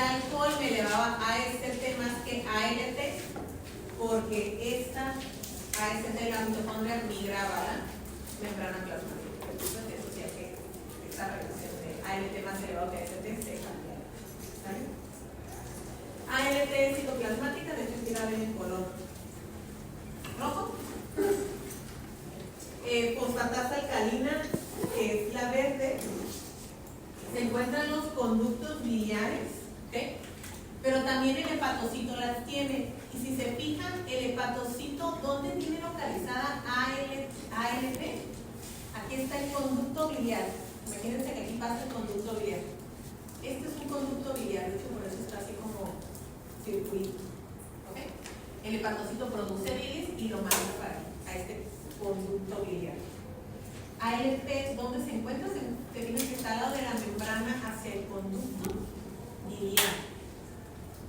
alcohol me elevaba AST más que ALT, porque esta AST de la mitocondria migraba a la membrana plasmática. Entonces, eso sí que esta relación de ALT más elevado que AST se cambia. ¿Vale? ALT es citoplasmática, de hecho aquí la ven en color rojo. Fosfatasa alcalina, que es la verde, se encuentran los conductos biliares, ¿okay? Pero también el hepatocito las tiene. Y si se fijan, el hepatocito, ¿dónde tiene localizada ALT? Aquí está el conducto biliar. Imagínense que aquí pasa el conducto biliar. Este es un conducto biliar, de hecho por eso está así como circulito. ¿Okay? El hepatocito produce bilis y lo manda a este conducto biliar. ALT, ¿dónde se encuentra? Se tiene que estar al lado de la membrana hacia el conducto biliar.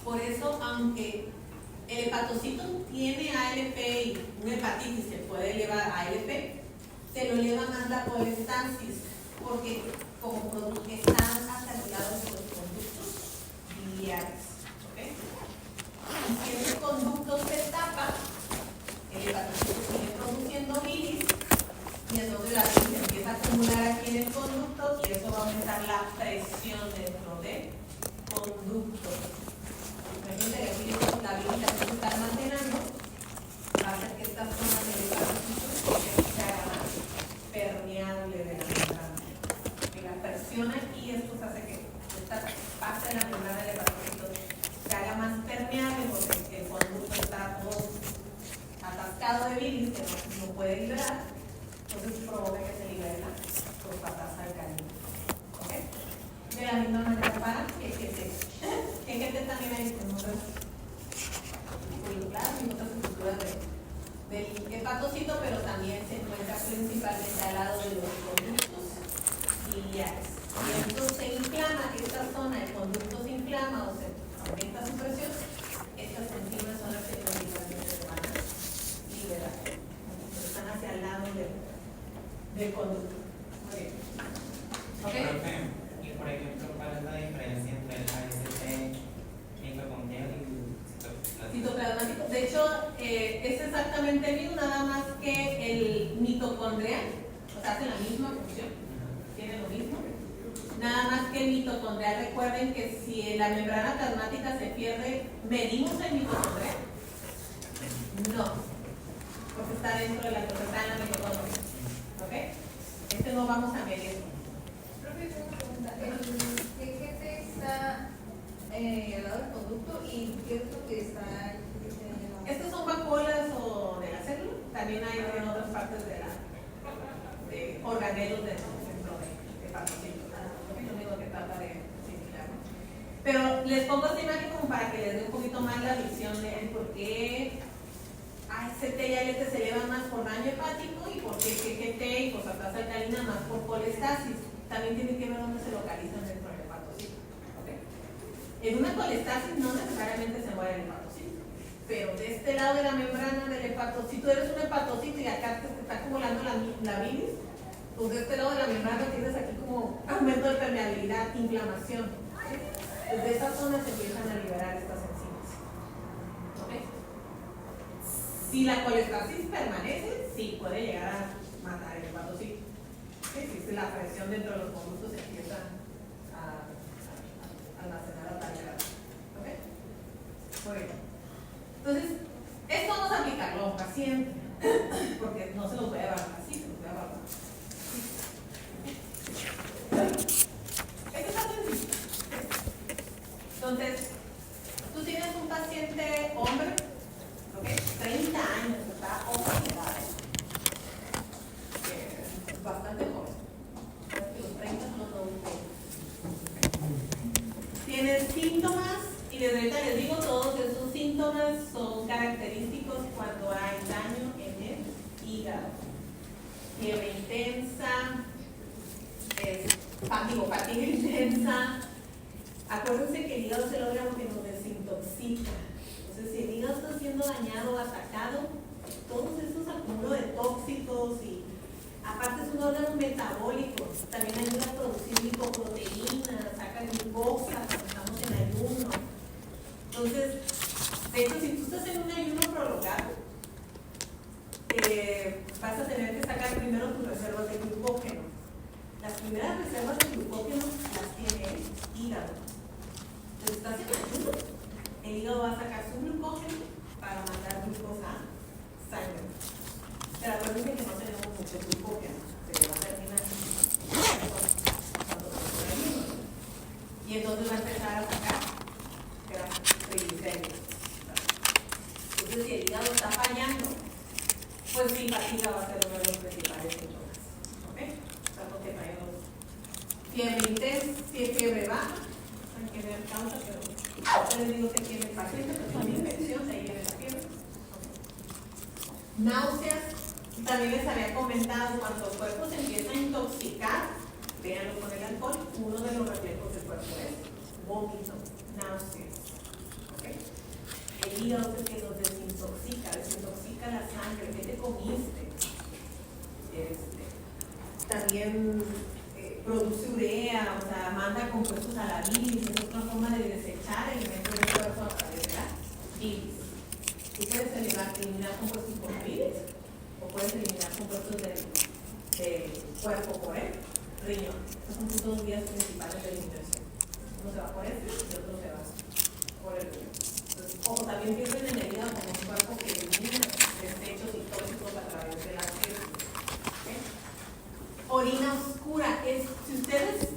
Por eso, aunque el hepatocito tiene ALP y una hepatitis se puede elevar a ALP, se lo eleva más la colestasis, porque como producto están acelerados los conductos biliares. ¿Okay? Y si ese conducto se tapa, el hepatocito sigue produciendo bilis, y entonces la bilis empieza a acumular aquí en el conducto y eso va a aumentar la presión dentro del conducto. Imagínense que aquí la bilis se está almacenando, va a hacer que esta zona del hepatocito se haga más permeable de la membrana. Y la presión aquí, esto hace que esta parte de la membrana del hepatocito se haga más permeable porque el conducto está todo atascado de bilis que no puede liberar, entonces provoca que se libere la fosfatasa alcalina. ¿Okay? De la misma manera para EGT. EGT también hay en otras moleculares y otras estructuras del hepatocito, pero también se encuentra principalmente al lado de los conductos biliares. Y entonces se inflama esta zona, el conducto se inflama o se aumenta su presión. Estas enzimas son las que principalmente se van a liberar. Están hacia el lado del conducto. Muy bien. ¿Okay? Y por ejemplo, ¿cuál es la diferencia entre el AST mitocondrial y citoplasmático? De hecho, es exactamente el mismo, nada más que el mitocondrial, o sea, hace la misma función, tiene lo mismo. Nada más que el mitocondrial, recuerden que si la membrana plasmática se pierde, ¿medimos el mitocondrial? No, porque está dentro de la cosa, está en la mitocondria. ¿Ok? Este no vamos a medir. Profe, tengo una pregunta. El EGT está al lado del conducto y ¿qué es lo que está? Estas son vacuolas o de la célula, también hay en otras partes de organelos dentro de hepatocito. Es lo único que trata de similar, ¿no? Pero les pongo esta imagen como para que les dé un poquito más la visión de por qué AST y ALT se elevan más por daño hepático y por qué GGT y fosfatasa alcalina más por colestasis. También tiene que ver dónde se localizan dentro del hepatocito. ¿Okay? En una colestasis no necesariamente se muere el hepatocito, pero de este lado de la membrana del hepatocito, eres un hepatocito y acá te está acumulando la bilis, pues de este lado de la membrana tienes aquí como aumento de permeabilidad, inflamación. ¿Okay? Desde esa zona se empiezan a liberar estas enzimas. ¿Okay? Si la colestasis permanece, sí puede llegar a matar el hepatocito. Si la presión dentro de los conductos se empieza a almacenar a tal grado. ¿Okay? Muy bien. Entonces, esto vamos a aplicarlo a un paciente, porque no se los voy a evaluar así, se los voy a evaluar así. Esto está sencillo. Entonces, tú tienes un paciente hombre, ¿okay? 30 años, está oxidado, bastante joven. Los 30 son los adultos. Tienen síntomas, y desde ahorita les digo, todos esos síntomas son característicos cuando hay daño en el hígado. Fiebre intensa, fatiga intensa. Acuérdense que el hígado es el órgano que nos desintoxica. Entonces, si el hígado está siendo dañado o atacado, todos esos acumulos de tóxicos y aparte es un órgano metabólico, también ayuda a producir lipoproteínas, saca glucosa cuando estamos en ayuno. y entonces va a empezar a sacar triglicéridos. Entonces, si el hígado está fallando, pues sí, fatiga va a ser uno de los principales síntomas. ¿Ok? Tanto que traemos fiebre intensa, fiebre baja, hay que ver causa, pero yo les digo que tiene el paciente, pues con infección, ahí viene la fiebre. Náuseas, también les había comentado, cuando el cuerpo se empieza a intoxicar, véanlo con el alcohol, uno de los reflejos del cuerpo es vómito, náuseas. ¿Okay? El hígado es el que nos desintoxica la sangre, ¿qué te comiste? También produce urea, o sea, manda compuestos a la bilis, es otra forma de desechar elementos del cuerpo a través de la bilis. Tú puedes eliminar compuestos por la bilis o puedes eliminar compuestos del cuerpo por el riñón. Estos son tus dos vías principales de eliminación. Uno se va por este y otro se va por el riñón. Entonces, ojo, también piensen en el hígado como un cuerpo que elimina desechos y tóxicos a través de las heces. ¿Okay? Orina oscura es, si ustedes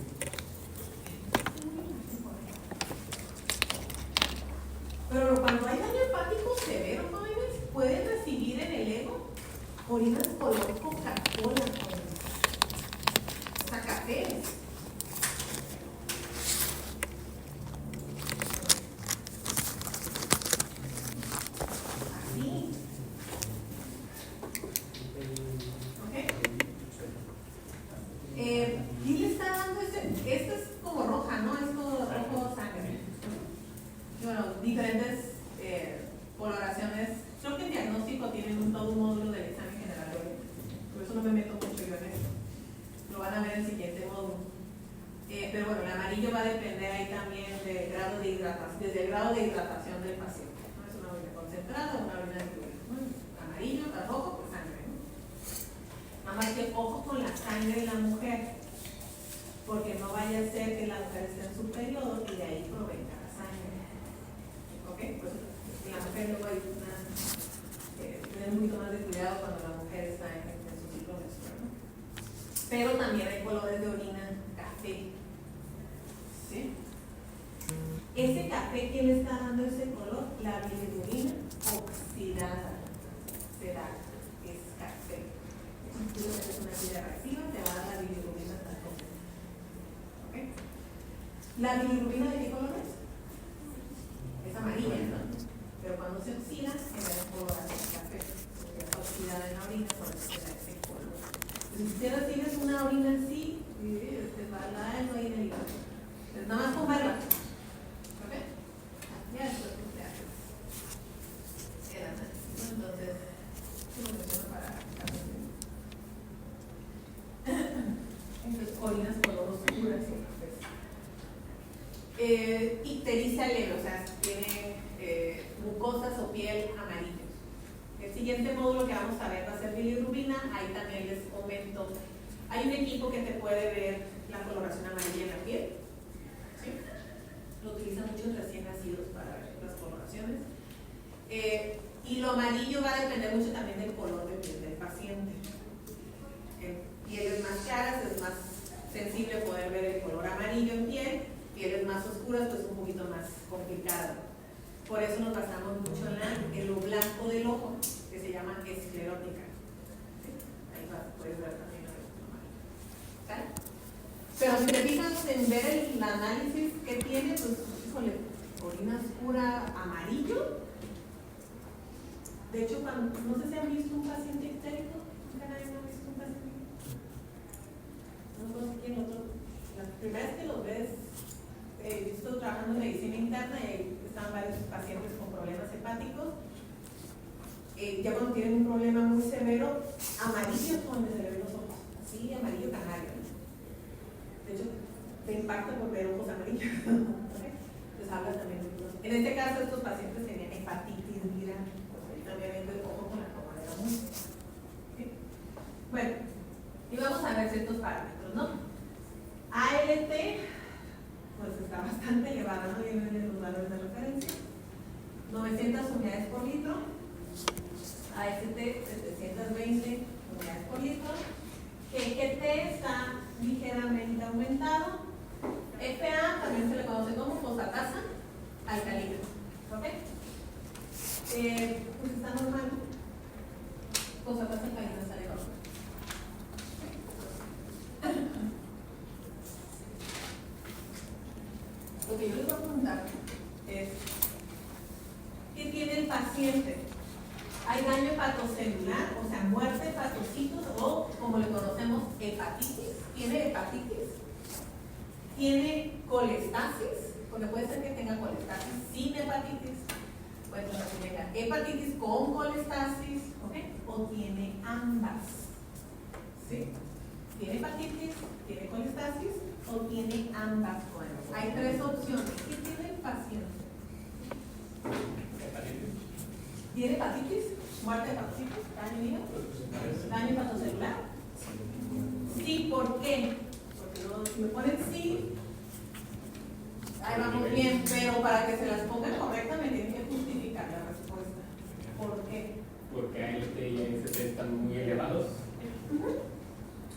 pero cuando hay daño hepático severo, jóvenes, pueden recibir en el ego orinas color Coca-Cola, o sea, cafés. Así. ¿Ok? ¿Qué le está dando este es como roja, ¿no? Es como rojo sangre. Bueno, diferentes coloraciones. Creo que en diagnóstico tienen todo un módulo del examen general de orina. Por eso no me meto mucho yo en esto. Lo van a ver en el siguiente módulo. Pero bueno, el amarillo va a depender ahí también del grado de hidratación, desde el grado de hidratación del paciente. No es una orina concentrada o una orina diluida. Amarillo, rojo, pues sangre, ¿no? Nada más que ojo con la sangre de la mujer, porque no vaya a ser que la mujer esté en su periodo y de ahí provenga la sangre. ¿Ok? Pues la mujer luego hay tener un poquito más de cuidado cuando la mujer está en su ciclo menstrual, ¿no? Pero también hay colores de orina café. ¿Sí? Ese café que le está dando ese color, la bilirrubina oxidada, será, es café. Si tú eres una vida reactiva, te va a dar la bilirrubina tal como. ¿Ok? ¿La bilirrubina de qué color es? Es amarilla, ¿no? Pero cuando se oxida, genera un color así café. Porque está oxidada en la orina, por eso se da ese color. Si usted recibes una orina así, te va a dar no hay en el hígado. Entonces, nada más con verla. ¿Ok? Ya después te haces el análisis, ¿no? Entonces, lo menciono para entonces, orinas color oscuras y cafés. Ictericia leve, o sea, tiene mucosas o piel amarillos. El siguiente módulo que vamos a ver va a ser bilirrubina. Ahí también les comento. Hay un equipo que te puede ver la coloración amarilla en la piel. ¿Sí? Lo utilizan muchos recién nacidos para ver las coloraciones. Y lo amarillo va a depender mucho también del color de piel del paciente. En pieles más claras es más sensible poder ver el color amarillo en piel. Pieles más oscuras pues un poquito más complicado. Por eso nos basamos mucho en lo blanco del ojo, que se llama esclerótica. ¿Sí? Ahí puedes ver también el ¿sale? Pero si te fijas en ver el análisis que tiene, pues, híjole, orina oscura amarillo. De hecho, cuando, no sé si han visto un paciente histérico. ¿Nunca nadie ha visto un paciente? No sé quién otro. La primera vez que los ves, yo estoy trabajando en medicina interna y están varios pacientes con problemas hepáticos. Ya cuando tienen un problema muy severo, amarillo es donde se le ven los ojos, así amarillo canario. De hecho, te impacta por ver ojos amarillos. Entonces habla también de los. En este caso, estos pacientes tenían hepatitis viral, pues ahí también el ojo con la toma de la muestra. ¿Sí? Bueno, y vamos a ver ciertos parámetros, ¿no? ALT, pues está bastante elevada, ¿no? Vienen en los valores de referencia. 900 unidades por litro. AST 720 unidades por litro. EGT está ligeramente aumentado. FA también se le alcalina. ¿Ok? Pues está normal. Fosfatas alcalinas sale normal. Lo que yo les voy a preguntar es, ¿qué tiene el paciente? ¿Hay daño hepatocelular, o sea, muerte de hepatocitos o, como le conocemos, hepatitis? ¿Tiene hepatitis? ¿Tiene colestasis? Porque puede ser que tenga colestasis sin hepatitis. Puede ser que tenga hepatitis con colestasis, ¿ok? O tiene ambas. ¿Sí? ¿Tiene hepatitis? ¿Tiene colestasis? ¿O tiene ambas? Bueno, hay tres opciones. ¿Qué tiene el paciente? ¿Tiene hepatitis? ¿Muerte de hepatocitos? ¿Daño en hígado? ¿Daño hepatocelular? Sí, ¿por qué? Porque luego, si me ponen sí, ahí vamos bien, pero para que se las pongan correctas me tienen que justificar la respuesta. ¿Por qué? Porque ALT y AST están muy elevados.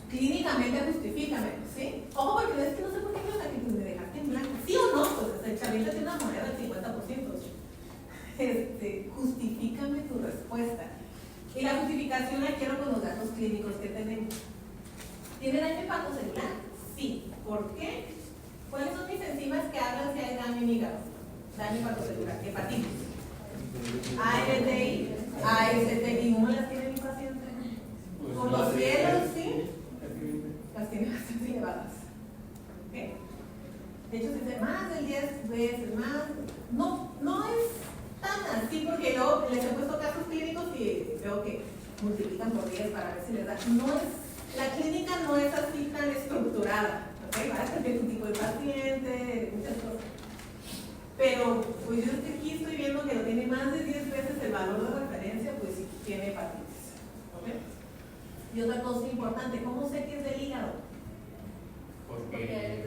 Clínicamente justifícame, ¿sí? Ojo, porque es que no sé por qué me dejaste en blanco. ¿Sí o no? Pues el chavito tiene una moneda del 50%. Justifícame tu respuesta. Y la justificación la quiero con los datos clínicos que tenemos. ¿Tiene daño hepatocelular? Sí. ¿Por qué? ¿Cuáles son mis enzimas que hablan si hay daño en hígado? Daño hepatocelular, hepatitis. ALT, AST, ¿y cómo las tiene mi paciente? Con los cielos, ¿sí? Las tiene bastante elevadas. ¿Okay? De hecho, si dice más del 10 veces más, no es tan así, porque yo les he puesto casos clínicos y veo que multiplican por 10 para ver si les da. La clínica no es así tan estructurada. ¿Okay? Va a tener un tipo de paciente, muchas cosas. Pero, pues yo aquí estoy viendo que lo tiene más de 10 veces el valor de referencia, pues sí tiene hepatitis. ¿Okay? Y otra cosa importante, ¿cómo sé que es del hígado? Porque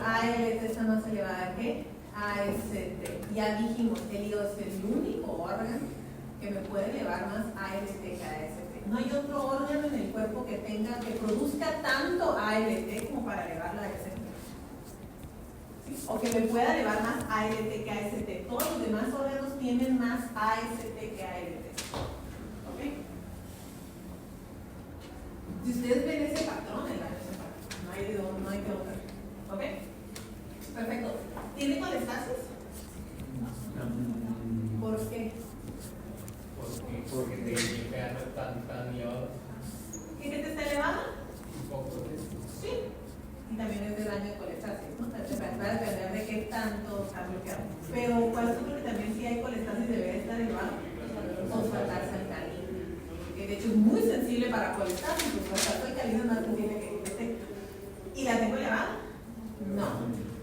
ALT está más elevada que AST. Ya dijimos, el hígado es el único órgano que me puede elevar más ALT que AST. No hay otro órgano en el cuerpo que produzca tanto ALT como para elevar la AST. ¿Sí? O que me pueda elevar más ALT que AST. Todos los demás órganos tienen más AST que ALT. ¿Ok? Si ustedes ven ese patrón, el daño ese patrón. No hay que otra. ¿Ok? Perfecto. ¿Tiene colestasis? ¿Por qué? Porque te llega tan elevado. ¿Qué te está elevada? Un poco de Sí. Y también es de daño de colestasis, ¿no? Va a depender de qué tanto está bloqueado. Pero, ¿cuál es otro que también si hay colestasis debe estar elevado? Fosfatasa alcalina. Que de hecho es muy sensible para colestasis. Fosfatasa alcalina es más sensible que este. ¿Y la tengo elevada? No.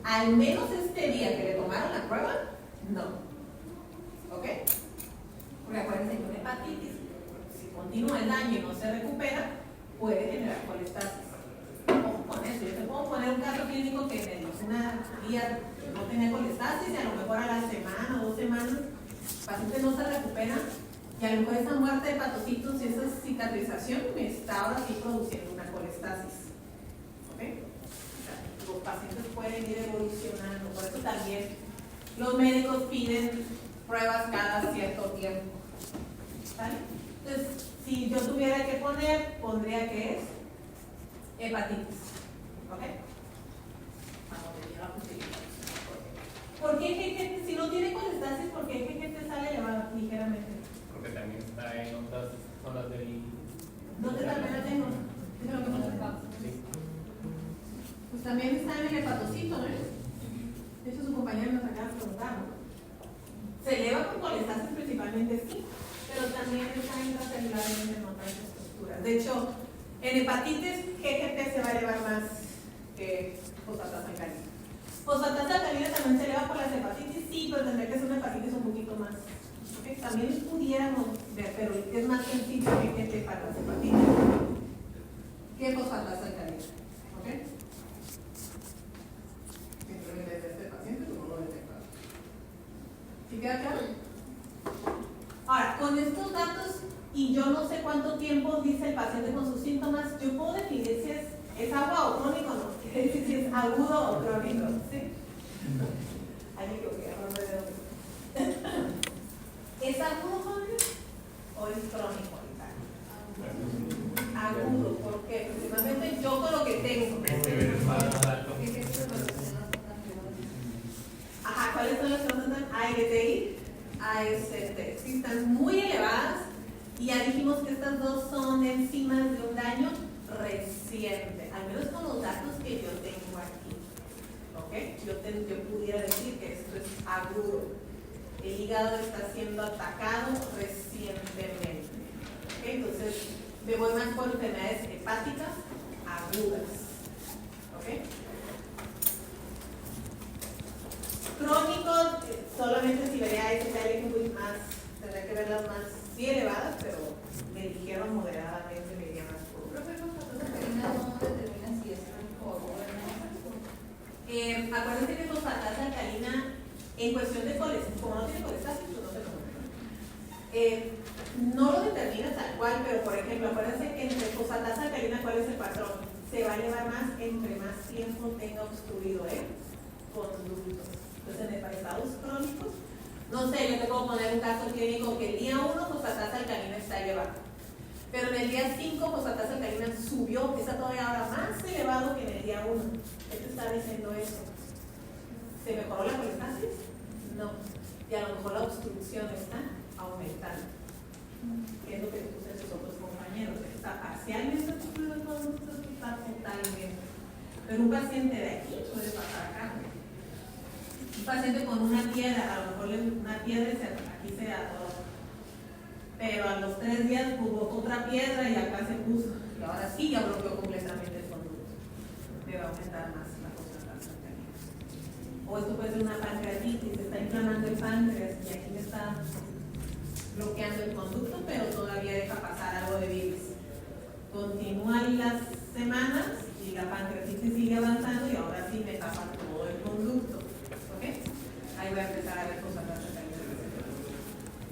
Al menos este día que le tomaron la prueba, no. ¿Ok? Porque acuérdense que una hepatitis, si continúa el daño y no se recupera, puede generar colestasis. Ojo con eso. Yo te puedo poner un caso clínico que me dice una guía que no tenía colestasis y a lo mejor a la semana o 2 semanas el paciente no se recupera y a lo mejor esa muerte de hepatocitos y esa cicatrización me está ahora sí produciendo una colestasis. ¿Ok? O sea, los pacientes pueden ir evolucionando, por eso también los médicos piden pruebas cada cierto tiempo. ¿Vale? Entonces, si yo tuviera que poner, pondría que es hepatitis. ¿Ok? Vamos a ver la justificación. ¿Por qué GGT, si no tiene colestasis, por qué GGT sale elevado ligeramente? porque también está en otras zonas del. ¿Dónde también la tengo? Es lo que me hace. Sí. Pues también está en el hepatocito, ¿no? De hecho, su compañera nos acaba de preguntar, ¿no? Se eleva con colestasis principalmente, sí, pero también está intracelularmente en otras estructuras. De hecho, en hepatitis, GGT se va a elevar más que fosfatasa alcalina. Fosfatasa alcalina también se eleva por las hepatitis, sí, pero tendría que ser una hepatitis un poquito más. ¿Okay? También pudiéramos ver, pero es más sencillo GGT para las hepatitis que fosfatasa alcalina. ¿Ok? Simplemente de este paciente no lo detectamos. ¿Sí queda claro? Ahora, con estos datos, y yo no sé cuánto tiempo dice el paciente con sus síntomas, yo puedo definir si es agua o crónico, ¿no? Quiere decir si es agudo o crónico, ¿sí? Alguien que hablando de ALT, AST. Sí, están muy elevadas y ya dijimos que estas dos son enzimas de un daño reciente, al menos con los datos que yo tengo aquí. ¿Ok? Yo pudiera decir que esto es agudo. El hígado está siendo atacado recientemente. ¿Ok? Entonces, me voy más por enfermedades hepáticas agudas. ¿Ok? Crónicos, solamente si vería STL un poquito más, tendría que verlas más, sí elevadas, pero me dijeron moderadamente, me iría más por. Profe, los factores de harina no determinan si es crónico o agudo. Acuérdense que fosfatasa alcalina, en cuestión de colesterol, como no tiene colestasis, pues no se come. No lo determina tal cual, pero por ejemplo, acuérdense que entre fosfatasa alcalina, ¿cuál es el patrón? Se va a elevar más entre más tiempo tenga obstruido el conducto. Entonces, en estados crónicos, no sé, yo te puedo poner un caso clínico que el día 1 fosfatasa alcalina está elevada, pero en el día 5 fosfatasa alcalina subió, que está todavía ahora más elevado que en el día 1. ¿Qué te está diciendo eso? ¿Se mejoró la colestasis? No. Y a lo mejor la obstrucción está aumentando. ¿Qué es lo que puse sus otros compañeros? Está parcialmente obstruido el conducto, está totalmente. Pero un paciente de aquí puede pasar acá. Un paciente con una piedra, a lo mejor una piedra aquí se atoró. Pero a los 3 días hubo otra piedra y acá se puso. Y ahora sí ya bloqueó completamente el conducto. Me va a aumentar más la concentración alcalina. O esto puede ser una pancreatitis, se está inflamando el páncreas y aquí me está bloqueando el conducto, pero todavía deja pasar algo de bilis. Continúan las semanas y la pancreatitis sigue avanzando y ahora sí me tapa todo el conducto. ¿Ok? Ahí voy a empezar a ver cosas más alcalinas.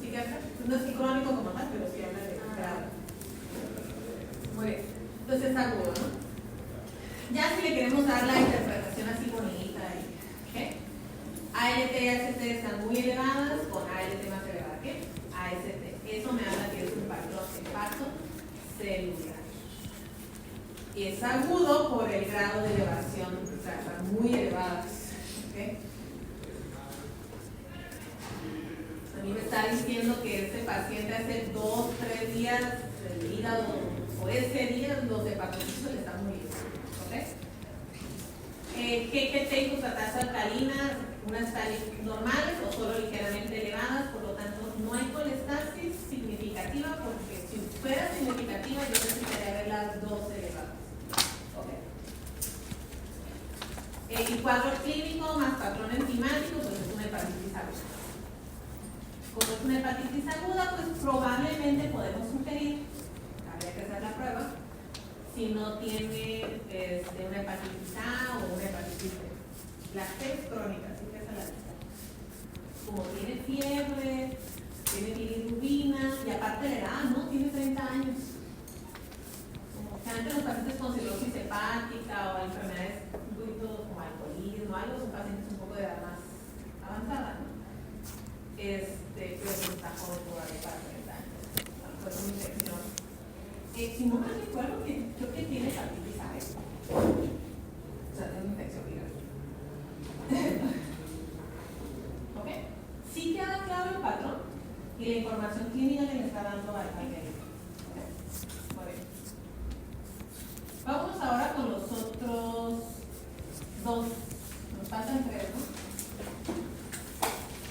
¿Sí que acá? No es crónico como tal, pero sí habla de grado. Muy bien. Entonces es agudo, ¿no? Ya si le queremos dar la interpretación así bonita, ¿ok? ALT y AST están muy elevadas, con ALT más elevada que AST. Eso me habla que es un patrón de paso celular. Y es agudo por el grado de elevación, o sea, están muy elevadas. ¿Ok? A mí me está diciendo que este paciente hace 2, 3 días el hígado, o ese día los hepatocitos le están muriendo. ¿Ok? GGT y fosfatasa alcalina, unas están normales o solo ligeramente elevadas, por lo tanto no hay colestasis significativa, porque si fuera significativa yo necesitaría ver las 2 elevadas. Okay. Y cuadro clínico más patrón enzimático, pues es una hepatitis aguda. Como es una hepatitis aguda, pues probablemente podemos sugerir, habría que hacer la prueba, si no tiene una hepatitis A o una hepatitis B. La C es crónica, así que esa es la lista. Como tiene fiebre, tiene bilirrubina, y aparte la edad, ¿no? Tiene 30 años. Como que antes los pacientes con cirrosis hepática o enfermedades un poquito como alcoholismo, algo, son pacientes un poco de edad más avanzada, ¿no? Pero está joven todavía para 30 años. Fue una infección. Si no me recuerdo, creo que tiene hepatitis A. O sea, tiene una infección viral. ¿Ok? Sí queda claro el patrón y la información clínica que le está dando al médico. ¿Ok? Muy bien. Vámonos ahora con los otros 2. Nos faltan 3, ¿no?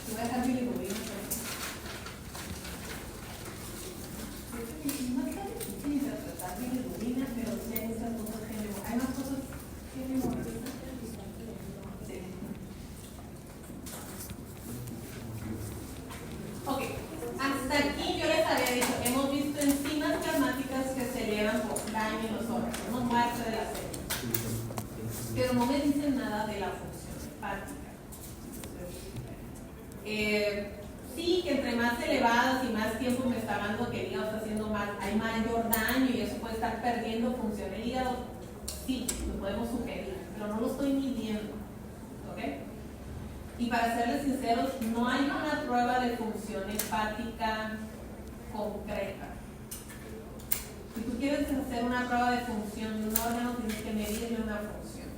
Voy a dejar bilirrubina. No está difícil interpretar bilirrubina, pero sí hay muchas cosas que hay más cosas que memorizar. Sí. Ok, hasta aquí yo les había dicho, hemos visto enzimas plasmáticas que se elevan por daño en los órganos, no muerte de las células. Pero no me dicen nada de la función hepática. Sí, que entre más elevadas y más tiempo me está dando que el hígado está haciendo mal, hay mayor daño y eso puede estar perdiendo función el hígado. Sí, lo podemos sugerir, pero no lo estoy midiendo. ¿Ok? Y para serles sinceros, no hay una prueba de función hepática concreta. Si tú quieres hacer una prueba de función de un órgano, tienes que medirle una función.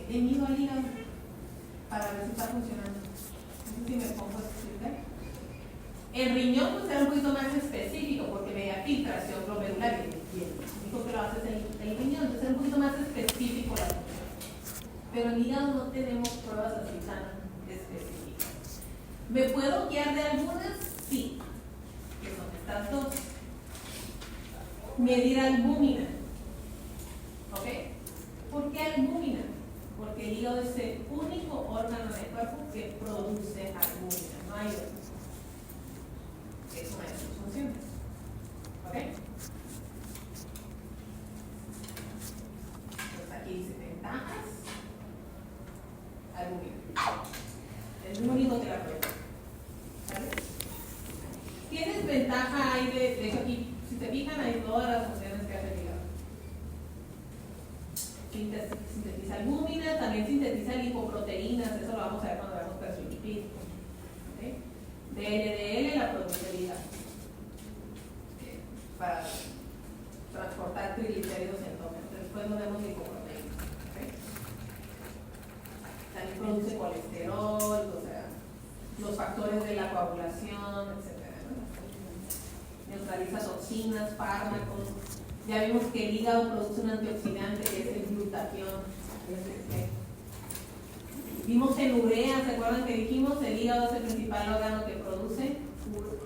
He mido al hígado para ver si está funcionando. sé si me pongo a explicar. El riñón pues era un poquito más específico porque veía filtración glomerular y dijo que lo haces el riñón, entonces era un poquito más específico la función. Pero en hígado no tenemos pruebas así tan específicas. ¿Me puedo guiar de algunas? Sí, que son estas dos. Medir albúmina. ¿Ok? ¿Por qué albúmina? Porque el hígado es el único órgano del cuerpo que produce albúmina, no hay otro. Es una de sus funciones. ¿Ok? Entonces aquí dice ventajas, albúmina. Es lo único que la prueba. ¿Vale? ¿Qué desventaja hay de hecho aquí? Si se fijan, hay todas las funciones que hace el hígado. Sintetiza albúmina, también sintetiza lipoproteínas, eso lo vamos a ver cuando veamos perfilipídico. ¿Okay? DLDL la produce el hígado para transportar triglicéridos en todo. Después no vemos lipoproteínas. ¿Okay? También produce colesterol, o sea, los factores de la coagulación, etc. Neutraliza toxinas, fármacos. Ya vimos que el hígado produce un antioxidante que es el glutatión. Vimos en urea, ¿se acuerdan que dijimos? El hígado es el principal órgano que produce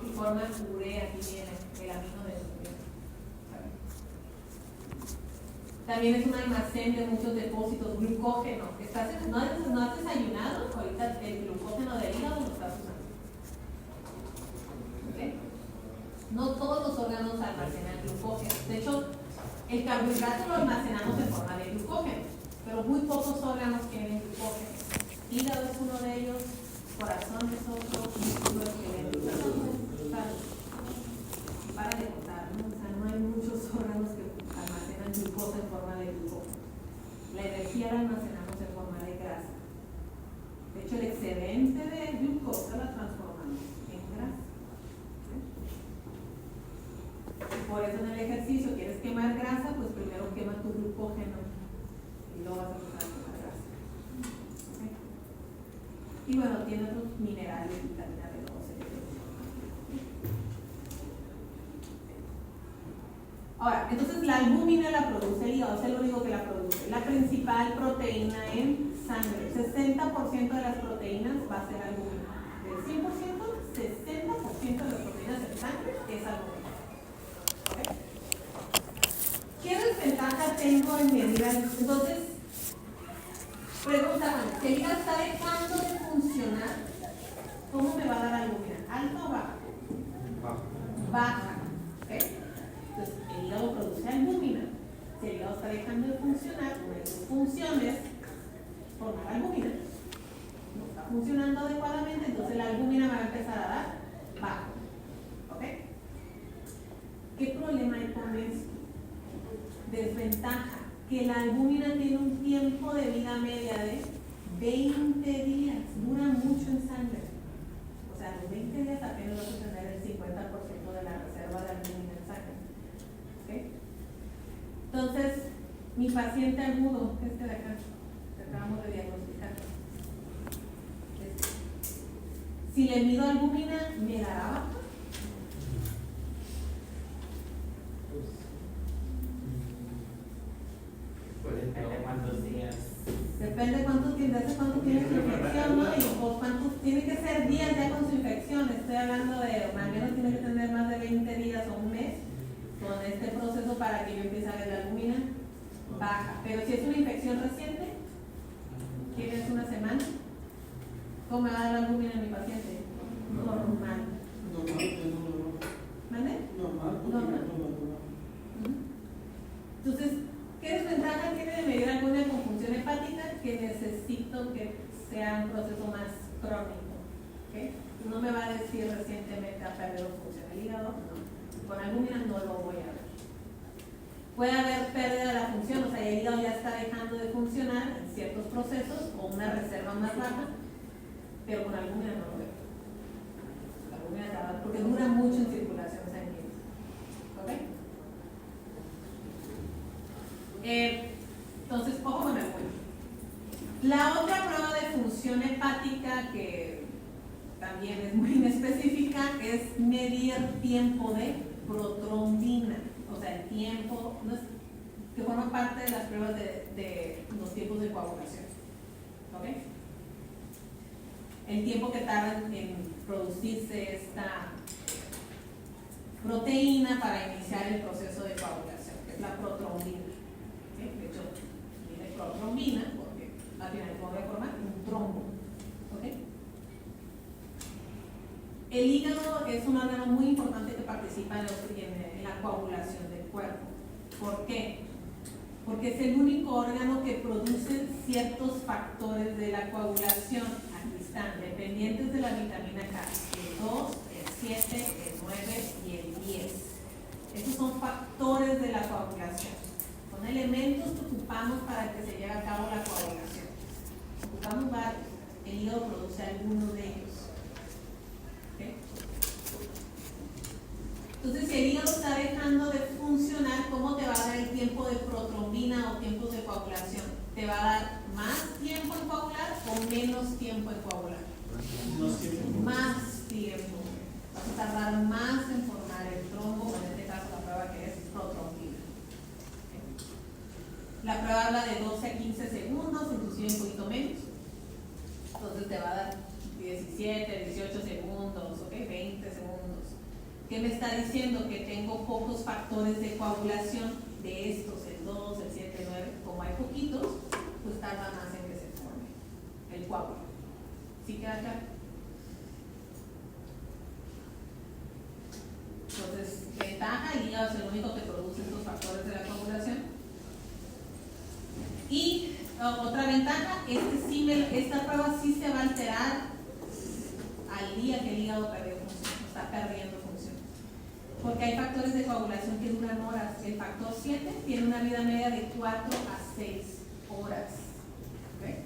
y forma urea, aquí viene el amino de nutrientes. También es un almacén de muchos depósitos, glucógeno. ¿No has desayunado? Ahorita el glucógeno del hígado lo estás usando. ¿Okay? No todos los órganos almacenan glucógeno. De hecho, el carbohidrato lo almacenamos en forma de glucógeno, pero muy pocos órganos tienen glucógeno. Hígado es uno de ellos, corazón es otro, músculo esquelético. Para de contar, ¿no? O sea, no hay muchos órganos que almacenan glucosa en forma de glucógeno. La energía la almacenamos en forma de grasa. De hecho, el excedente de glucosa la transformamos en grasa. Por eso en el ejercicio quieres quemar grasa, pues primero quema tu glucógeno y luego vas a empezar a quemar grasa. ¿Okay? Y bueno, tiene otros minerales, vitamina B12. Ahora, entonces la albúmina la produce el hígado, es el único que la produce. La principal proteína en sangre, 60% de las proteínas va a ser albúmina. Del 100%, 60% de las proteínas en sangre es albúmina. ¿Qué desventaja tengo en medir? Entonces, pregunta, bueno, si el hígado está dejando de funcionar, ¿cómo me va a dar albúmina? ¿Alta o baja? Baja. ¿Okay? Entonces, el hígado produce albúmina. Si el hígado está dejando de funcionar, una de sus funciones es formar albúmina. No está funcionando adecuadamente, entonces la albúmina me va a empezar a dar baja. ¿Ok? ¿Qué problema hay con esto? Desventaja, que la albúmina tiene un tiempo de vida media de 20 días, dura mucho en sangre. O sea, en 20 días apenas vas a tener el 50% de la reserva de albúmina en sangre. ¿Okay? Entonces, mi paciente agudo, este de acá, que acabamos de diagnosticar, si le mido albúmina, ¿me dará baja? Depende de cuántos días. Depende cuánto tiene su infección, ¿no? Y o cuántos, tiene que ser días ya con su infección. Estoy hablando de, al menos tiene que tener más de 20 días o un mes con este proceso para que yo empiece a ver la albúmina baja. Pero si es una infección reciente, ¿tienes una semana? ¿Cómo me va a dar la albúmina a mi paciente? Normal. ¿Vale? Normal. Entonces, ¿qué desventaja tiene de medir albúmina con función hepática? Que necesito que sea un proceso más crónico. ¿Okay? No me va a decir recientemente ha perdido función el hígado, no. Con albúmina no lo voy a ver. Puede haber pérdida de la función, o sea, el hígado ya está dejando de funcionar en ciertos procesos o una reserva más baja, pero con albúmina no lo veo. La albúmina está, porque dura mucho en circulación sanguínea. ¿Ok? Entonces, ojo con el cuello. La otra prueba de función hepática que también es muy inespecífica, es medir tiempo de protrombina, o sea, el tiempo, no es, que forma parte de las pruebas de los tiempos de coagulación. ¿Ok? El tiempo que tarda en producirse esta proteína para iniciar el proceso de coagulación, que es la protrombina. ¿Ok? De hecho, viene protrombina porque al final voy a formar un trombo. ¿Ok? El hígado es un órgano muy importante que participa en la coagulación del cuerpo. ¿Por qué? Porque es el único órgano que produce ciertos factores de la coagulación. Aquí están, dependientes de la vitamina K, el 2, el 7, el 9 y el 10. Estos son factores de la coagulación. Son elementos que ocupamos para que se lleve a cabo la coagulación. Ocupamos varios. El hígado produce algunos de ellos. ¿Okay? Entonces, si el hígado está dejando de funcionar, ¿cómo te va a dar el tiempo de protrombina o tiempos de coagulación? ¿Te va a dar más tiempo en coagular o menos tiempo en coagular? Más tiempo. Vas a tardar más en formar el trombo, en este caso la prueba que es protrombina. La prueba habla de 12 a 15 segundos, inclusive un poquito menos. Entonces te va a dar 17, 18 segundos, ¿ok? 20 segundos. ¿Qué me está diciendo? Que tengo pocos factores de coagulación de estos, el 2, el 7, el 9. Como hay poquitos, pues tarda más en que se forme el coágulo. ¿Sí queda claro? Entonces, ventaja, el hígado es el único que produce estos factores de la coagulación. Y otra ventaja es que esta prueba sí se va a alterar al día que el hígado perdió función, está perdiendo función. Porque hay factores de coagulación que duran horas. El factor 7 tiene una vida media de 4 a 6 horas. ¿Okay?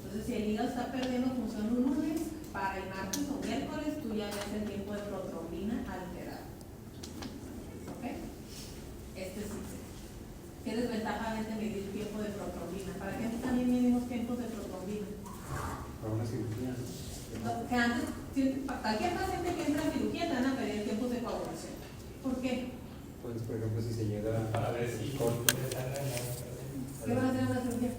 Entonces, si el hígado está perdiendo función un lunes, para el martes o miércoles tú ya ves el tiempo de protrombina alterado. ¿Ok? Este sí. ¿Qué desventaja es de medir el tiempo de protrombina? ¿Para qué también medimos tiempos de protrombina? Para una cirugía. Que antes, cualquier paciente que entra a cirugía te van a pedir tiempos de coagulación. ¿Por qué? Pues, por ejemplo, si se llega Para ver si ¿Qué van a hacer en una cirugía?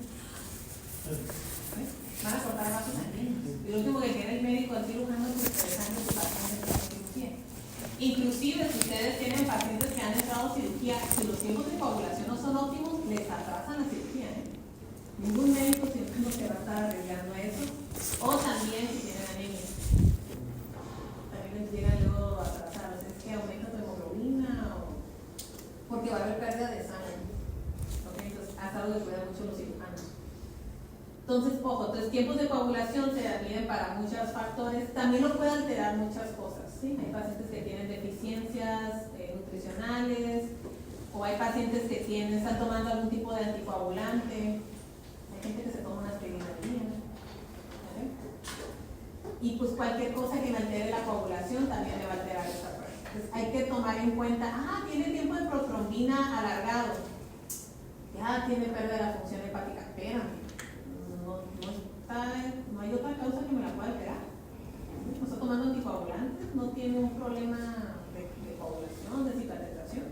Van a cortar vasos sanguíneos. Y lo último que quiere el médico, el cirujano, es interesante su paciente en la cirugía. Inclusive, si ustedes tienen pacientes que han entrado a cirugía, si los tiempos de coagulación no son óptimos, les atrasan la cirugía. Ningún médico siempre se va a estar arriesgando a eso. O también si tienen anemia. También les llegan luego a atrasarlos. Es que aumenta tu hemoglobina o porque va a haber pérdida de sangre. ¿Okay? Entonces, hasta algo que cuidan mucho los cirujanos. Entonces, ojo, entonces tiempos de coagulación se miden para muchos factores. También lo puede alterar muchas cosas. ¿Sí? Hay pacientes que tienen deficiencias nutricionales o hay pacientes que están tomando algún tipo de anticoagulante. Hay gente que se toma una aspirina al día. ¿Vale? Y pues cualquier cosa que me altere la coagulación también me va a alterar esta prueba. Entonces hay que tomar en cuenta, tiene tiempo de protrombina alargado. Ya tiene pérdida de la función hepática. Espérame. No hay otra causa que me la pueda alterar. No está tomando anticoagulantes, no tiene un problema de coagulación, de cicatrización.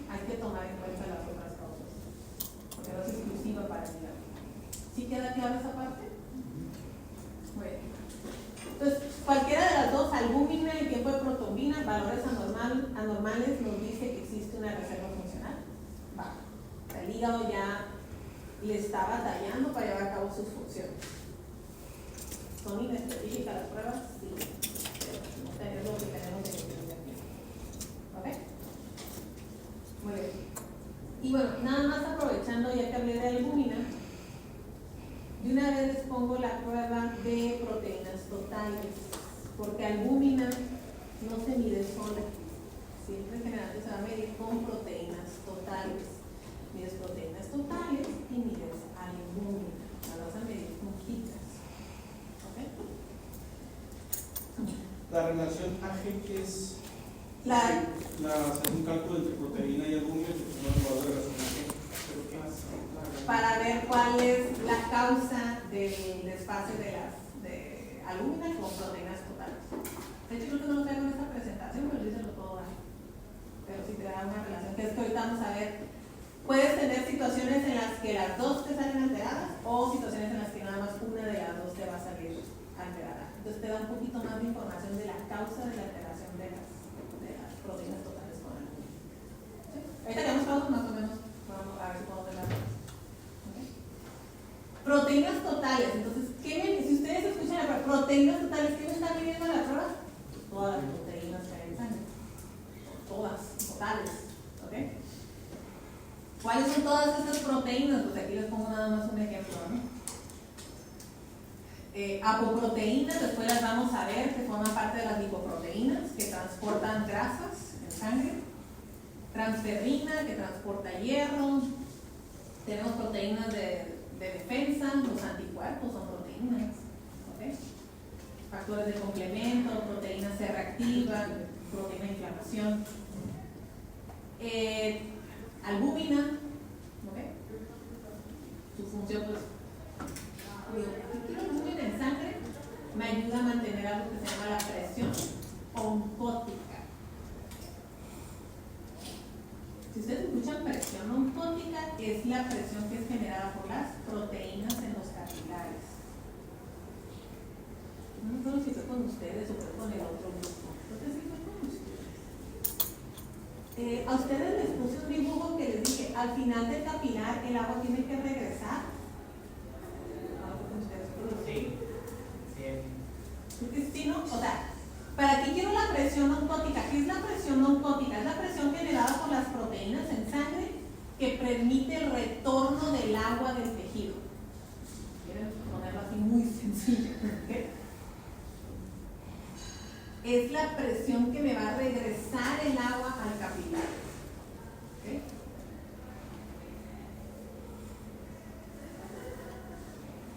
Hay que tomar en cuenta las otras causas, porque no es exclusiva para el hígado. ¿Sí queda clara esa parte? Bueno. Entonces, cualquiera de las dos, albúmina y tiempo de protrombina, valores anormales, nos dice que existe una reserva funcional baja. El hígado ya le está batallando para llevar a cabo sus funciones. ¿Son inespecíficas las pruebas? Sí. Pero no tenemos lo que tenemos en el aquí. ¿Ok? Muy bien. Y bueno, nada más aprovechando ya que hablé de albúmina, de una vez les pongo la prueba de proteínas totales, porque albúmina no se mide sola. Siempre generalmente se va a medir con proteínas totales. Mides proteínas totales y mides albúmina. La vas a medir con quitas. La relación AG, que es un cálculo entre proteína y albúmina, no lo de relación AG. ¿Pero qué más? Para ver cuál es la causa del desfase de albúmina con proteína totales. De hecho, creo que no lo traigo en esta presentación, pero sí se lo puedo dar. Pero sí te da una relación, que es que ahorita vamos a ver. Puedes tener situaciones en las que las dos te salen alteradas o situaciones en las que nada más una de las dos te va a salir alterada. Entonces te da un poquito más de información de la causa de la alteración de las proteínas totales con el ¿sí? Ahorita que hemos estado más o menos, vamos a ver si podemos ver las cosas. ¿Okay? Proteínas totales. Entonces, si ustedes escuchan la palabra proteínas totales, ¿qué me están midiendo la prueba? Todas las proteínas que hay en sangre. Todas, totales. ¿Ok? ¿Cuáles son todas estas proteínas? Pues aquí les pongo nada más un ejemplo, ¿no? Apoproteínas, después las vamos a ver, que forman parte de las lipoproteínas, que transportan grasas en sangre. Transferrina, que transporta hierro. Tenemos proteínas de defensa, los anticuerpos son proteínas. ¿Okay? Factores de complemento, proteína C reactiva, proteína de inflamación. Albúmina, ¿okay? Su función, pues, si quiero albúmina en sangre, me ayuda a mantener algo que se llama la presión oncótica. Si ustedes escuchan presión oncótica, es la presión que es generada por las proteínas en los capilares. No sé si fue con ustedes o fue con el otro grupo. Entonces, sí fue con ustedes. A ustedes les puse un dibujo que les dije, al final del capilar el agua tiene que regresar. Sí. Sí, ¿no? O sea, ¿para qué quiero la presión oncótica? ¿Qué es la presión oncótica? Es la presión generada por las proteínas en sangre que permite el retorno del agua del tejido. ¿Quieren ponerlo así muy sencillo? ¿Okay? Es la presión que me va a regresar el agua al capilar. ¿Okay?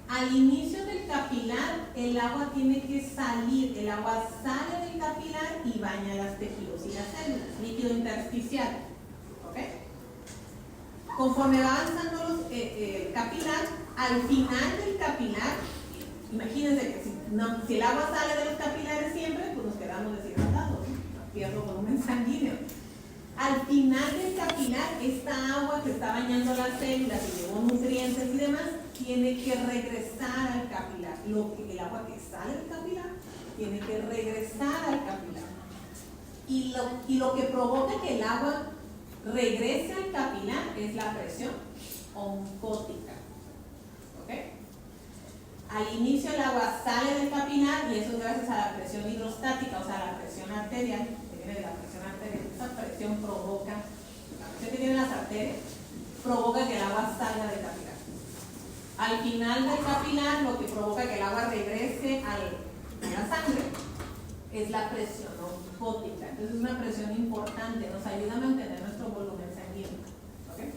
Al inicio del capilar, el agua tiene que salir. El agua sale del capilar y baña los tejidos y las células. Líquido intersticial. ¿Okay? Conforme va avanzando el capilar, al final del capilar, imagínense que si el agua sale de los capilares siempre, pues nos quedamos deshidratados, ¿no? Pierdo volumen sanguíneo. Al final del capilar, esta agua que está bañando las células y llevó nutrientes y demás, tiene que regresar al capilar. El agua que sale del capilar tiene que regresar al capilar. Y lo que provoca que el agua regrese al capilar es la presión oncótica. ¿Ok? Al inicio el agua sale del capilar y eso es gracias a la presión hidrostática, o sea, la presión arterial, que viene de la presión arterial. Esa presión provoca, la presión que tienen las arterias, provoca que el agua salga del capilar. Al final del capilar, lo que provoca que el agua regrese a la sangre es la presión oncótica. Entonces es una presión importante, nos ayuda a mantener nuestro volumen sanguíneo. ¿Okay?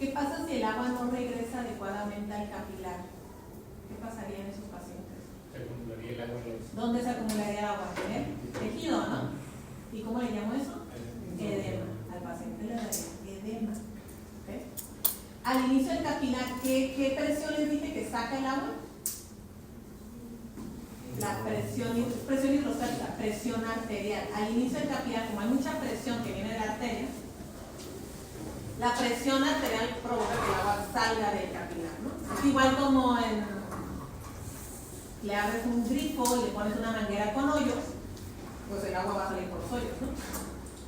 ¿Qué pasa si el agua no regresa adecuadamente al capilar? ¿Qué pasaría en esos pacientes? Se acumularía el agua en los... ¿Dónde se acumularía el agua? En el tejido, ¿no? ¿Y cómo le llamo eso? Edema. Al paciente le daría edema. ¿Okay? Al inicio del capilar, ¿qué presión les dije que saca el agua? La presión hidrostática, presión arterial. Al inicio del capilar, como hay mucha presión que viene de la arteria, la presión arterial provoca que el agua salga del capilar, ¿no? Es igual como le abres un grifo y le pones una manguera con hoyos, pues el agua va a salir por los hoyos, ¿no?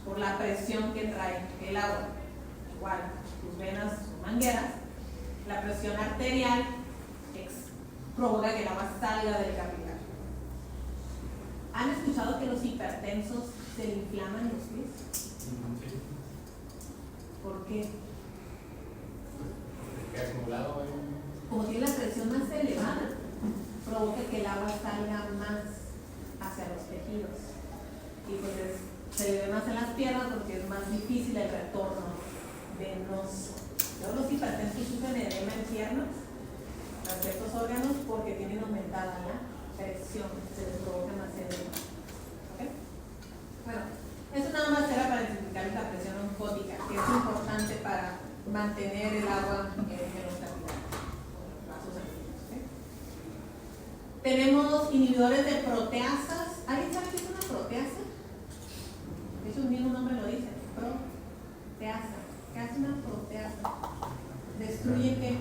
Por la presión que trae el agua. Igual, tus venas o mangueras, la presión arterial provoca que el agua salga del capilar. ¿Han escuchado que los hipertensos se le inflaman los pies? ¿Por qué? Porque acumulado en... Como tiene la presión más elevada, provoca que el agua salga más hacia los tejidos. Y pues se le ve más en las piernas porque es más difícil el retorno venoso. Luego los hipertensos sufren edema en piernas, en ciertos órganos, porque tienen aumentada la presión, se les provoca más edema. ¿Okay? Bueno, eso nada más era para identificar la presión oncótica, que es importante para mantener el agua en los capilares, los vasos sanguíneos. ¿Okay? Tenemos inhibidores de proteasas. ¿Alguien sabe qué es una proteasa? Eso el mismo nombre lo dice, proteasa. ¿Qué hace una proteasa? ¿Destruye qué?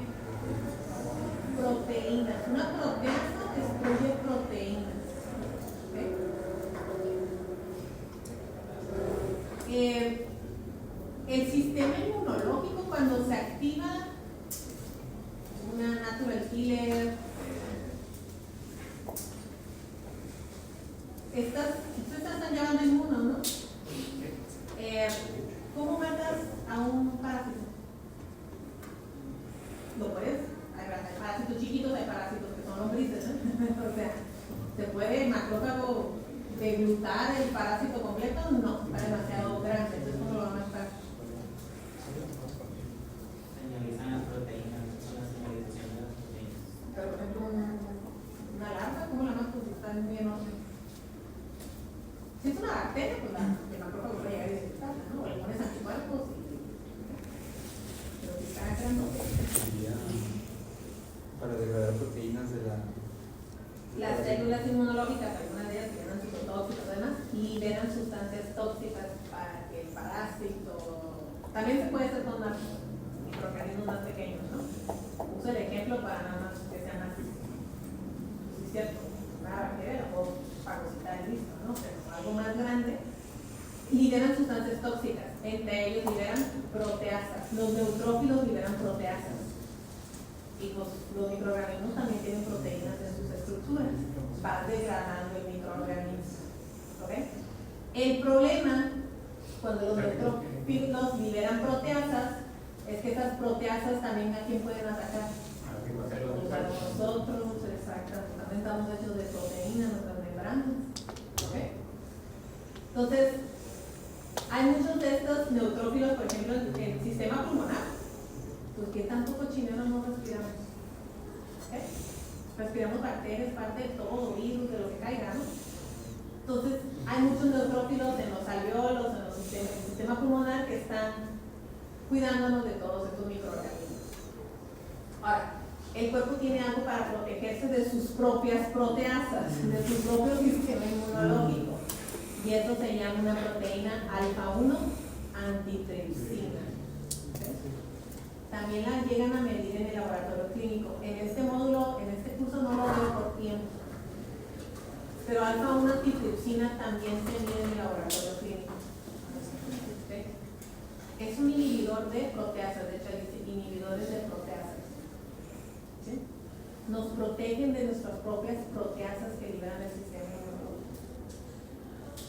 Proteínas. Una proteasa destruye proteínas. ¿Okay? El sistema inmunológico, cuando se activa una natural killer, tú estás llamando inmuno, ¿no? ¿Cómo matas a un parásito? ¿Lo puedes? Hay parásitos chiquitos, hay parásitos que son lombrices, ¿no? O sea, ¿se puede macrófago deglutar el parásito completo? No, está demasiado grande, entonces ¿cómo lo van a matar? Señalizan las proteínas, son las señalizaciones de las proteínas. Pero, por ejemplo, una larva, ¿cómo la matas? Está muy enorme. Si es una bacteria, pues el macrófago puede llegar y detectarla, ¿no? O le pones anticuerpos pero si está grande. Sería para degradar proteínas de la... Las células inmunológicas, algunas de ellas liberan citotóxicos, además, liberan sustancias tóxicas para que el parásito. También se puede hacer con microorganismos más pequeños, ¿no? Uso el ejemplo para nada más que sea más. Sí, es cierto, una bacteria la puedo fagocitar y listo, ¿no? Pero algo más grande, liberan sustancias tóxicas. Entre ellos liberan proteasas. Los neutrófilos liberan proteasas. Y los microorganismos también tienen proteínas en sus estructuras. Van degradando el microorganismo. ¿Ok? El problema, cuando los neutrófilos liberan proteasas, es que esas proteasas también a quién pueden atacar. Pues a nosotros, exacto. También estamos hechos de proteínas, nuestras membranas. ¿Ok? Entonces, hay muchos de estos neutrófilos, por ejemplo, en el sistema pulmonar. Pues que tanto cochinero no respiramos. ¿Okay? Respiramos bacterias, parte de todo, virus, de lo que caiga, ¿no? Entonces, hay muchos neutrófilos en los alveolos, en el sistema pulmonar que están cuidándonos de todos estos microorganismos. Ahora, el cuerpo tiene algo para protegerse de sus propias proteasas, de su propio sistema inmunológico. Y esto se llama una proteína alfa-1 antitripsina. También la llegan a medir en el laboratorio clínico. En este módulo, en este curso no lo veo por tiempo. Pero alfa-1 antitripsina también se mide en el laboratorio clínico. ¿Sí? Es un inhibidor de proteasas, de hecho dice inhibidores de proteasas. ¿Sí? Nos protegen de nuestras propias proteasas que liberan el sistema inmunológico.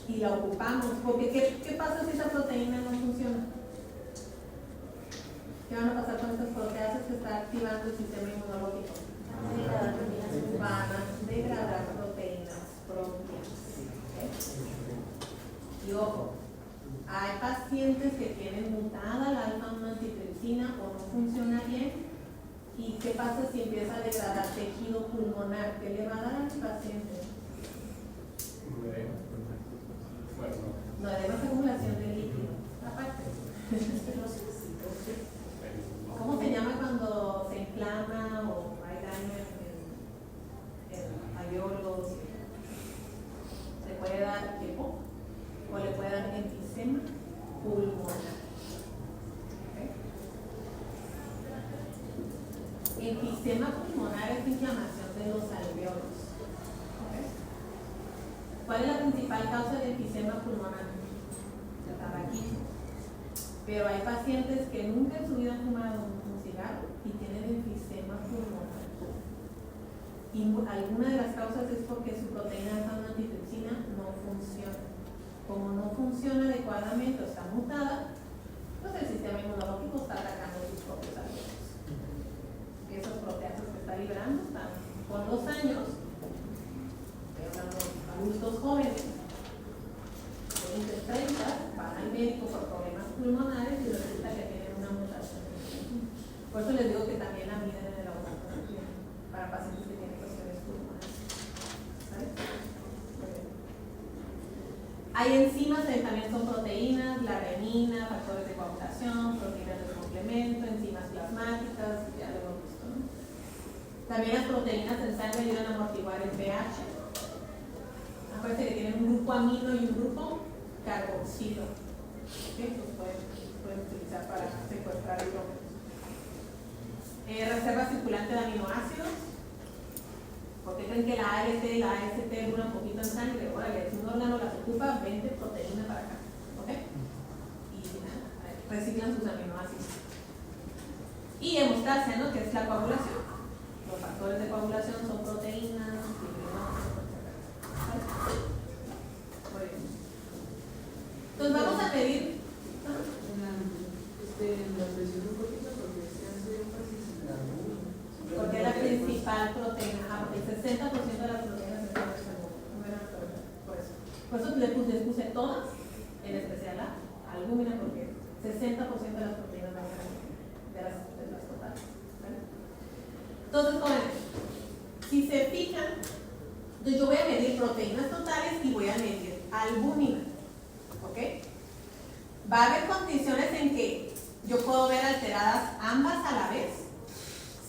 Y la ocupamos, porque ¿qué pasa si esa proteína no funciona? ¿Qué van a pasar con estas proteasas que está activando el sistema inmunológico? Van a degradar proteínas propias. ¿Okay? Y ojo, hay pacientes que tienen mutada la alfa-1 antitripsina o no funciona bien. ¿Y qué pasa si empieza a degradar tejido pulmonar? ¿Qué le va a dar al paciente? No, además acumulación de líquido. Aparte. ¿Cómo se llama cuando se inflama o hay daño en alveolos? Se puede dar hipo o le puede dar enfisema pulmonar. ¿Okay? Enfisema pulmonar es inflamación de los alveolos. ¿Okay? ¿Cuál es la principal causa de enfisema pulmonar? El tabaquismo. Pero hay pacientes que nunca en su vida han fumado un cigarro y tienen enfisema pulmonar. Y alguna de las causas es porque su proteína alfa-1 antitripsina no funciona. Como no funciona adecuadamente o está mutada, pues el sistema inmunológico está atacando sus propios alveolos. Esas proteasas que está liberando están con los años, los adultos jóvenes, 20, 30, van al médico por problemas pulmonares y resulta que tienen una mutación. Por eso les digo que también la miden en el laboratorio para pacientes que tienen cuestiones pulmonares. ¿Sabes? Hay enzimas que también son proteínas, la renina, factores de coagulación, proteínas de complemento, enzimas plasmáticas, ya lo hemos visto, ¿no? También las proteínas en sangre ayudan a amortiguar el pH. Acuérdense que tienen un grupo amino y un grupo carboxilo. ¿Okay? Los pueden utilizar para secuestrar hidrógenos. Reserva circulante de aminoácidos. ¿Por qué creen que la ALT y la AST duran un poquito en sangre? Órale, si un órgano las ocupa, 20 proteínas para acá. ¿Ok? Y reciclan sus aminoácidos. Y hemostasia, ¿no? Que es la coagulación. Los factores de coagulación son proteínas, fibrinos, etc. Muy bien. Entonces vamos a medir. La presión oncológica, porque se hace énfasis en la albúmina. Porque es la principal proteína, porque el 60% de las proteínas se encuentran por eso. Por eso les puse todas, en especial la albúmina, porque 60% de las proteínas van a ser de las totales. ¿Vale? Entonces, jóvenes, si se fijan, entonces yo voy a medir proteínas totales y voy a medir albúmina. ¿Ok? Va a haber condiciones en que yo puedo ver alteradas ambas a la vez.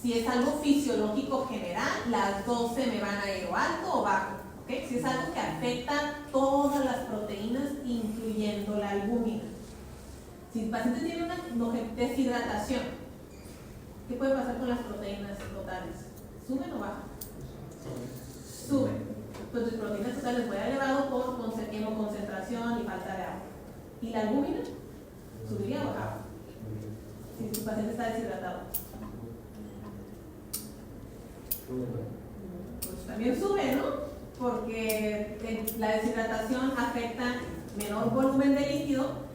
Si es algo fisiológico general, las dos se me van a ir o alto o bajo. ¿Okay? Si es algo que afecta todas las proteínas, incluyendo la albúmina. Si el paciente tiene una deshidratación, ¿qué puede pasar con las proteínas totales? ¿Suben o bajan? Suben. Entonces, proteínas totales muy elevado por hemoconcentración y falta de agua. ¿Y la albúmina? ¿Subiría o bajaba? Si tu paciente está deshidratado. Pues también sube, ¿no? Porque la deshidratación afecta menor volumen de líquido,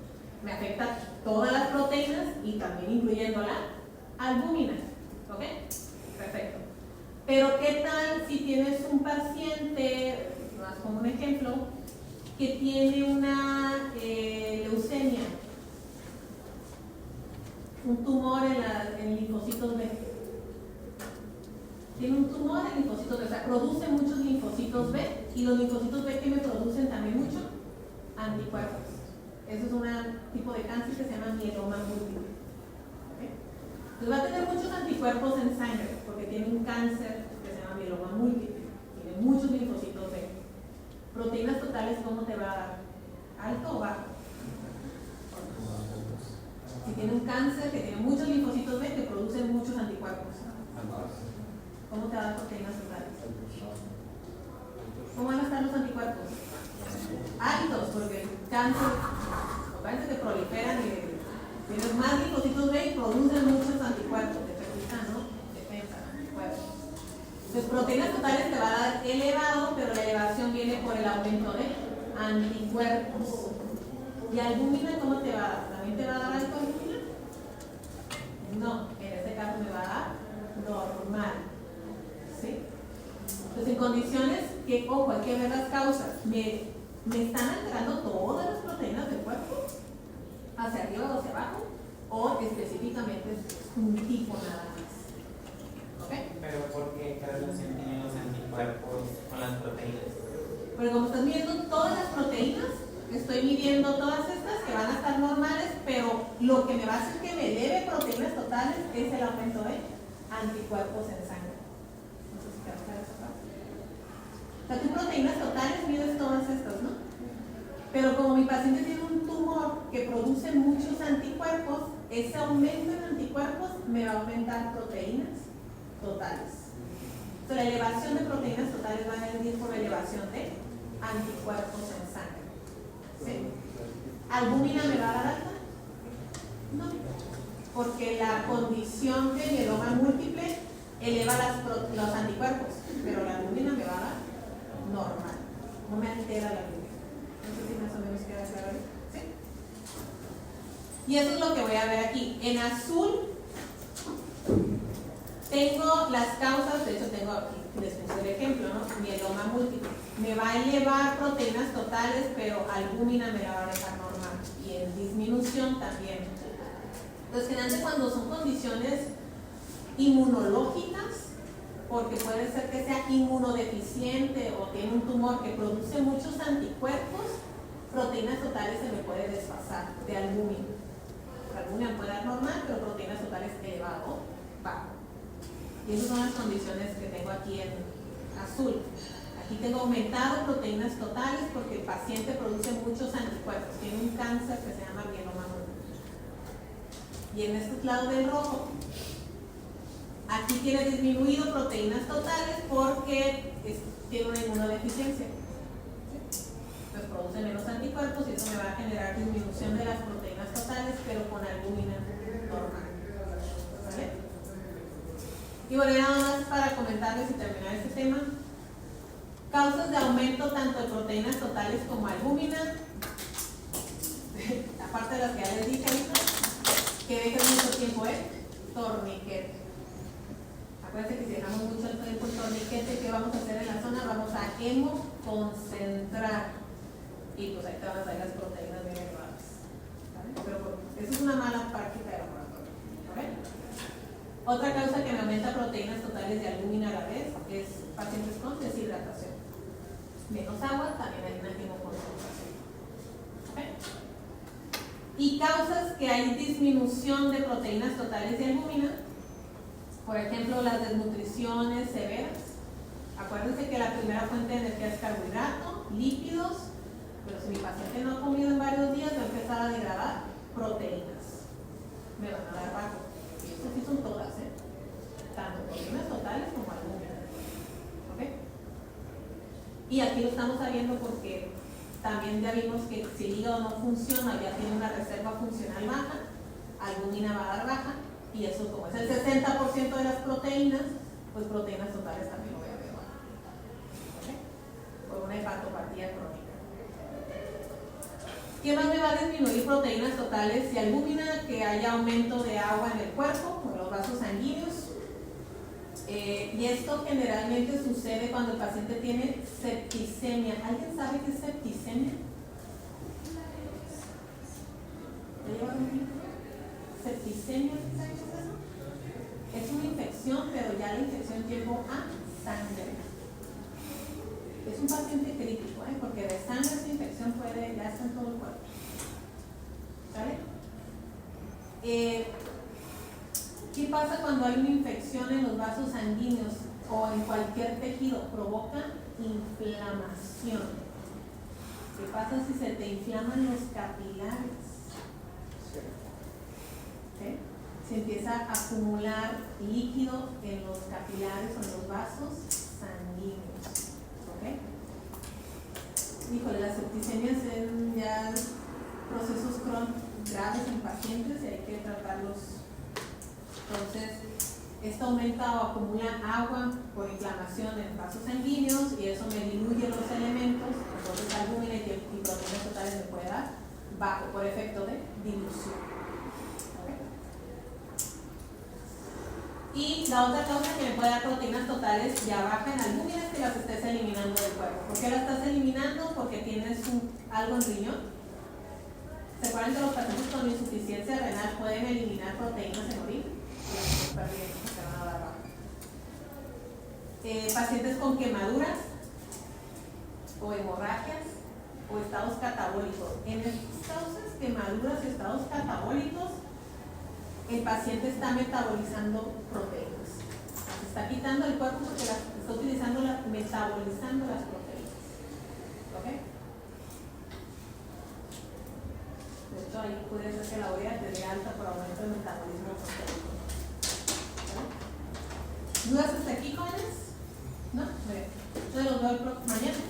me afecta todas las proteínas y también incluyendo la albúmina. ¿Ok? Perfecto. Pero ¿qué tal si tienes un paciente, más como un ejemplo, que tiene una leucemia, un tumor en linfocitos B? Tiene un tumor en linfocitos B, o sea, produce muchos linfocitos B, y los linfocitos B que me producen también mucho anticuerpos. Eso es un tipo de cáncer que se llama mieloma múltiple. ¿Okay? Entonces va a tener muchos anticuerpos en sangre, porque tiene un cáncer que se llama mieloma múltiple, tiene muchos linfocitos B. Proteínas totales, ¿cómo te va a dar? ¿Alto o bajo? Si tiene un cáncer que tiene muchos linfocitos B que producen muchos anticuerpos, ¿cómo te va a dar proteínas totales? ¿Cómo van a estar los anticuerpos? Altos, porque el cáncer, los cánceres que proliferan y tienes más linfocitos B y producen muchos anticuerpos, defensa, ¿no? Defensa, anticuerpos. Entonces, proteínas totales te va a dar elevado, pero la elevación viene por el aumento de anticuerpos. ¿Y albúmina cómo te va a dar? ¿También te va a dar alto albúmina? No, en este caso me va a dar normal. ¿Sí? Entonces, en condiciones que, ojo, hay que ver las causas, me están alterando todas las proteínas del cuerpo, hacia arriba o hacia abajo, o específicamente es un tipo nada más. ¿Ok? Pero ¿por qué cada relación tiene los anticuerpos con las proteínas? Porque como estás midiendo todas las proteínas, estoy midiendo todas estas que van a estar normales, pero lo que me va a hacer que me eleve proteínas totales es el aumento de anticuerpos en sangre. No sé si te va a estar esa parte. O sea, tus proteínas totales mides todas estas, ¿no? Pero como mi paciente tiene un tumor que produce muchos anticuerpos, ese aumento en anticuerpos me va a aumentar proteínas totales. Entonces, la elevación de proteínas totales va a venir por elevación de anticuerpos en sangre. ¿Sí? ¿Albúmina me va a dar alta? No, porque la condición de mieloma múltiple eleva los anticuerpos, pero la albúmina me va a dar normal, no me altera la albúmina. No sé si más o menos queda claro. ¿Sí? Y eso es lo que voy a ver aquí. En azul tengo las causas, de hecho tengo aquí, les puse el ejemplo, ¿no? Mieloma múltiple. Me va a elevar proteínas totales, pero albúmina me la va a dejar normal. Y en disminución también. Entonces, generalmente cuando son condiciones inmunológicas, porque puede ser que sea inmunodeficiente o tiene un tumor que produce muchos anticuerpos, proteínas totales se me puede desfasar de albúmina. La albúmina puede dar normal, pero proteínas totales elevado, bajo. Y esas son las condiciones que tengo aquí en azul. Aquí tengo aumentado proteínas totales porque el paciente produce muchos anticuerpos, tiene un cáncer que se llama mieloma múltiple. Y en este lado del rojo, aquí tiene disminuido proteínas totales porque tiene una inmunodeficiencia. Pues produce menos anticuerpos y eso me va a generar disminución de las proteínas totales, pero con albúmina normal. ¿Vale? Y bueno, nada más para comentarles y terminar este tema. Causas de aumento tanto de proteínas totales como albúmina, aparte de las que ya les dije ahorita, que dejan mucho tiempo torniquete. Acuérdense que si dejamos mucho tiempo el torniquete, ¿qué vamos a hacer en la zona? Vamos a hemoconcentrar. Y pues ahí te van a salir las proteínas bien elevadas. ¿Vale? Pero eso es una mala práctica de laboratorio. ¿Okay? Otra causa que me aumenta proteínas totales de albúmina a la vez es pacientes con deshidratación. Menos agua, también hay una hemoconcentración. ¿Okay? Y causas que hay disminución de proteínas totales de albúmina, por ejemplo, las desnutriciones severas. Acuérdense que la primera fuente de energía es carbohidrato, lípidos, pero si mi paciente no ha comido en varios días, va a empezar a degradar proteínas. Me van a dar bajo. Y estas sí son todas, tanto proteínas totales como albúmina. ¿Ok? Y aquí lo estamos sabiendo porque también ya vimos que si el hígado no funciona, ya tiene una reserva funcional baja, albúmina va a dar baja, y eso como es el 60% de las proteínas, pues proteínas totales también lo voy a ver baja. ¿Ok? Por una hepatopatía crónica. ¿Qué más me va a disminuir proteínas totales y albúmina? Que haya aumento de agua en el cuerpo, en los vasos sanguíneos. Y esto generalmente sucede cuando el paciente tiene septicemia. ¿Alguien sabe qué es septicemia? ¿Te lleva un tiempo? ¿Septicemia? ¿Sabes qué es eso? Es una infección, pero ya la infección llegó a sangre. Es un paciente crítico, porque de sangre esa infección puede, ya está en todo el cuerpo. ¿Vale? ¿Qué pasa cuando hay una infección en los vasos sanguíneos o en cualquier tejido? Provoca inflamación. ¿Qué pasa si se te inflaman los capilares? ¿Okay? Se empieza a acumular líquido en los capilares o en los vasos sanguíneos. ¿Okay? Híjole, las septicemias son ya procesos graves en pacientes y hay que tratarlos. Entonces, esto aumenta o acumula agua por inflamación en vasos sanguíneos y eso me diluye los elementos, entonces albúmina y proteínas totales me puede dar bajo por efecto de dilución. ¿Okay? Y la otra causa que me puede dar proteínas totales ya baja en albúmina es que las estés eliminando del cuerpo. ¿Por qué las estás eliminando? Porque tienes algo en riñón. ¿Se acuerdan que los pacientes con insuficiencia renal pueden eliminar proteínas en orina? Las perdiendo, se van a dar baja. Pacientes con quemaduras o hemorragias o estados catabólicos. En estas causas, quemaduras y estados catabólicos, el paciente está metabolizando proteínas. Se está quitando el cuerpo porque está utilizando metabolizando las proteínas. ¿Ok? De hecho, ahí puede ser que la urea te dé alta por aumento del metabolismo proteico. ¿Dudas hasta aquí, jóvenes? ¿No? Muy bien. Entonces los veo mañana.